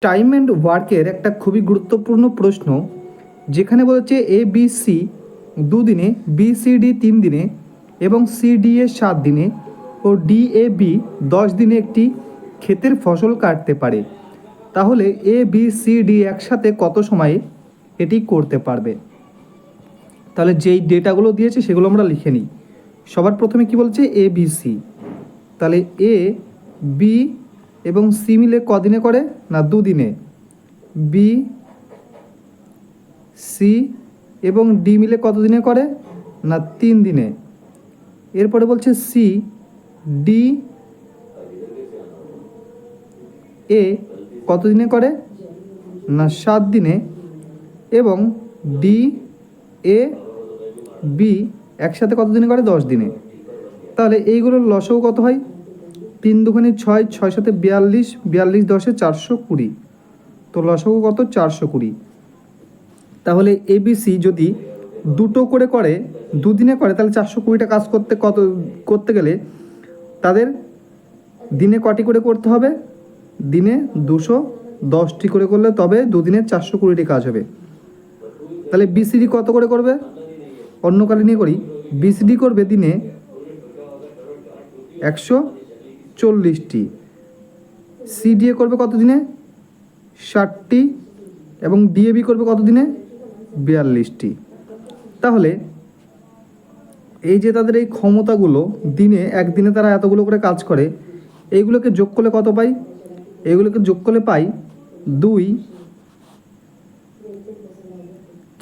Time and ওয়ার্কের একটা খুবই গুরুত্বপূর্ণ প্রশ্ন, যেখানে বলেছে ABC 2 দিনে, BCD 3 দিনে এবং CDA 7 দিনে ও DAB 10 দিনে একটি ক্ষেতের ফসল কাটতে পারে। তাহলে ABCD একসাথে কত সময়ে এটি করতে পারবে? তাহলে যেই ডেটাগুলো দিয়েছে সেগুলো আমরা লিখে নিই। সবার প্রথমে কি বলছে? ABC। তাহলে A, B এবং C মিলে কদিনে করে? না 2 দিনে। B, C এবং D মিলে কত দিনে করে? না 3 দিনে। এরপরে বলছে C, D, A কত দিনে করে? না 7 দিনে। এবং D, A, B একসাথে কত দিনে করে? 10 দিনে। তাহলে এইগুলোর লসও কত হয়? 3 দুগুণে 6, 6 সাথে 42, 42 10-এ 420। তো লসও কত? 420। তাহলে ABC যদি দুটো করে দুদিনে করে, তাহলে 420টা কাজ করতে গেলে তাদের দিনে কটি করে করতে হবে? দিনে 210টি করে করলে তবে দুদিনে 420টি কাজ হবে। তাহলে BCD কত করে করবে? অন্য কালে নিয়ে করি। BCD করবে দিনে 140টি। CDA করবে কত দিনে? 60টি। এবং DAB করবে কত দিনে? 42টি। তাহলে এই যে তাদের এই ক্ষমতাগুলো, দিনে একদিনে তারা এতগুলো করে কাজ করে, এইগুলোকে যোগ করলে কত পাই? এইগুলোকে যোগ করলে পাই 2,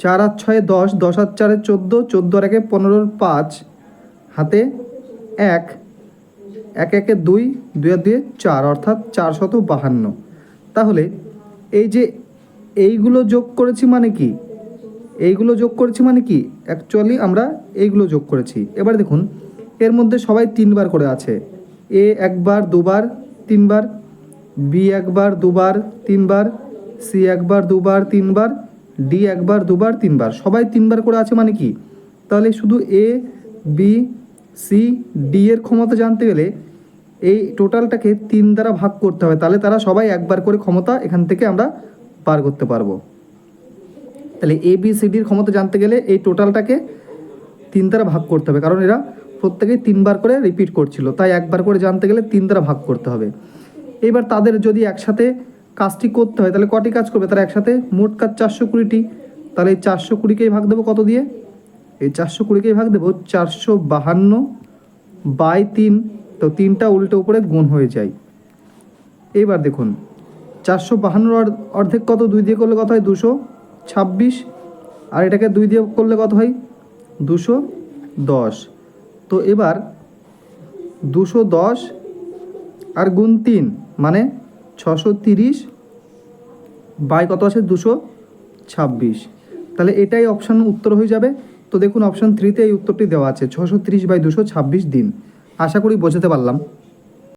4 আর 6 10, 10 আর 4 14, 14 আর 1 15, 5 হাতে 1, 1 1 2, 2 আর 2 4, অর্থাৎ 452। তাহলে এই যে এইগুলো যোগ করেছি মানে কি? এইগুলো যোগ করেছি মানে কি? অ্যাকচুয়ালি আমরা এইগুলো যোগ করেছি। এবার দেখুন, এর মধ্যে সবাই 3 বার করে আছে। A একবার, দুবার, 3 বার, B একবার, দুবার, 3 বার, C একবার, দুবার, 3 বার, D একবার, দুবার, 3 বার। সবাই 3 বার করে আছে মানে কি? তাহলে শুধু A, B, C, D এর ক্ষমতা জানতে গেলে এই টোটালটাকে 3 দ্বারা ভাগ করতে হবে। তাহলে তারা সবাই একবার করে ক্ষমতা এখান থেকে আমরা বার করতে পারবো। তাহলে ABCDর ক্ষমতা জানতে গেলে এই টোটালটাকে 3 দ্বারা ভাগ করতে হবে, কারণ এরা প্রত্যেকেই 3 বার করে রিপিট করছিল, তাই একবার করে জানতে গেলে 3 দ্বারা ভাগ করতে হবে। এবার তাদের যদি একসাথে কাজটি করতে হয়, তাহলে কটি কাজ করবে? তারা একসাথে মোট কাজ 420টি। তাহলে এই 420কেই ভাগ দেবো কত দিয়ে? এই 420কেই ভাগ দেবো 452/3। তো 3টা উল্টো উপরে গুণ হয়ে যায়। এইবার দেখুন, 452 অর্ধেক কত? 2 দিয়ে করলে কত হয়? 226। আর এটাকে 2 দিয়ে করলে কত হয়? 210। তো এবার 210 আর গুণ 3 মানে 630 বাই কত আছে? 226। তাহলে এটাই অপশান উত্তর হয়ে যাবে। তো দেখুন, অপশান 3তে এই উত্তরটি দেওয়া আছে, 630/226 দিন। আশা করি বোঝাতে পারলাম।